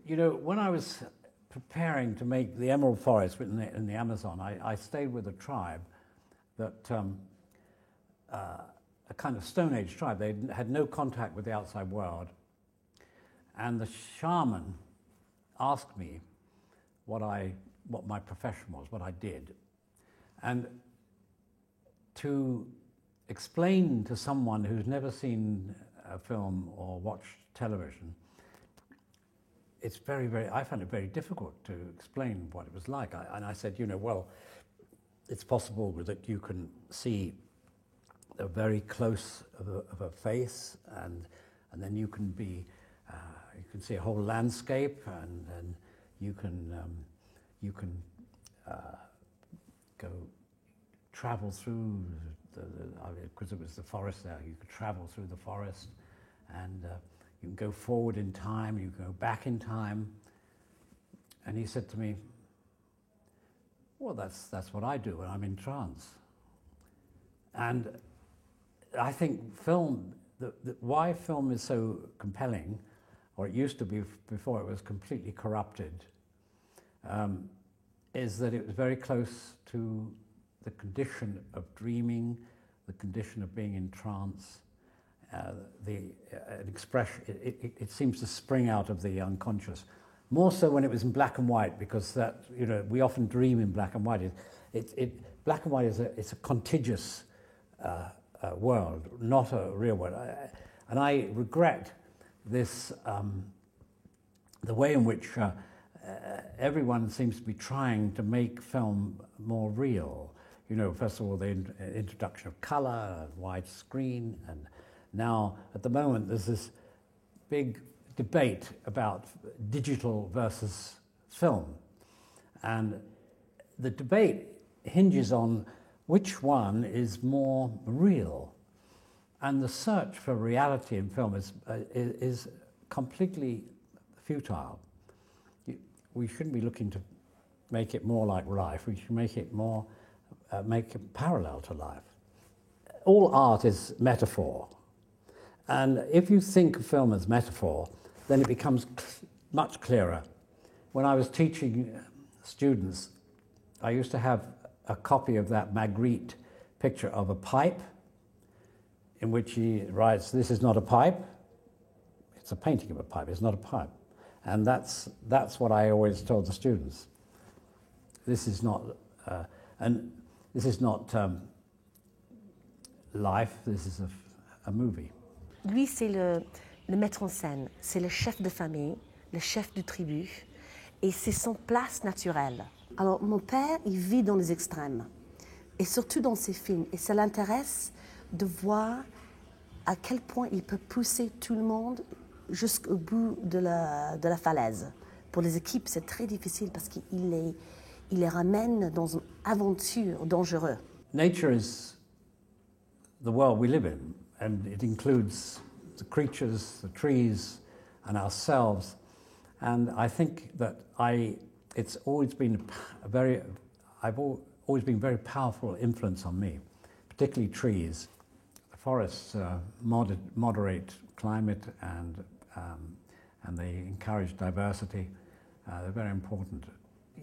You know, when I was preparing to make the Emerald Forest in the Amazon, I stayed with a tribe that, a kind of Stone Age tribe. They had no contact with the outside world. And the shaman asked me what my profession was, what I did. And to explain to someone who's never seen a film or watched television, it's I found it very difficult to explain what it was like. And I said, you know, well, it's possible that you can see a very close of a face, and then you can see a whole landscape, and you can go travel through because it was the forest there. You could travel through the forest, and you can go forward in time. You can go back in time. And he said to me, "Well, that's what I do when I'm in trance." And I think why film is so compelling, or it used to be before it was completely corrupted, is that it was very close to the condition of dreaming, the condition of being in trance. An expression, it seems to spring out of the unconscious. More so when it was in black and white, because that, you know, we often dream in black and white. Black and white is a contiguous world, not a real world. And I regret this, the way in which everyone seems to be trying to make film more real. You know, first of all, the introduction of colour, widescreen, and now, at the moment, there's this big debate about digital versus film. And the debate hinges on which one is more real. And the search for reality in film is completely futile. We shouldn't be looking to make it more like life. We should make it more, make it parallel to life. All art is metaphor. And if you think of film as metaphor, then it becomes much clearer. When I was teaching students, I used to have a copy of that Magritte picture of a pipe, in which he writes, "This is not a pipe." It's a painting of a pipe, it's not a pipe. And that's what I always told the students. This is not, life, this is a movie. Lui, c'est le maître en scène, c'est le chef de famille, le chef de tribu, et c'est son place naturelle. Alors, mon père, il vit dans les extrêmes, et surtout dans ses films, et ça l'intéresse de voir à quel point il peut pousser tout le monde jusqu'au bout de la falaise. Pour les équipes, c'est très difficile parce qu'il les ramène dans une aventure dangereuse. Nature is the world we live in. And it includes the creatures, the trees, and ourselves. And I think that it's always been I've always been very powerful influence on me, particularly trees. The forests moderate climate, and they encourage diversity. They're very important.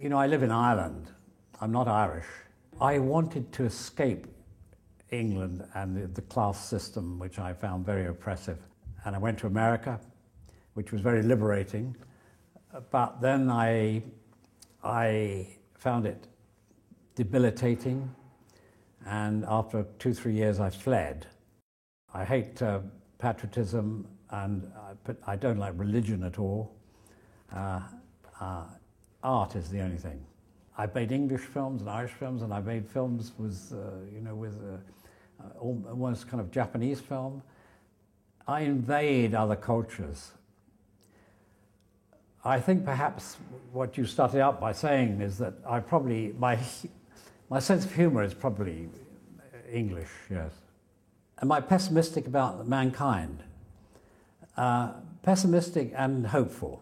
You know, I live in Ireland. I'm not Irish. I wanted to escape England and the class system, which I found very oppressive. And I went to America, which was very liberating. But then I found it debilitating. And after 2-3 years, I fled. I hate patriotism, but I don't like religion at all. Art is the only thing. I've made English films and Irish films, and I've made films with almost kind of Japanese film. I invade other cultures. I think perhaps what you started out by saying is that my sense of humor is probably English, yes. Am I pessimistic about mankind? Pessimistic and hopeful.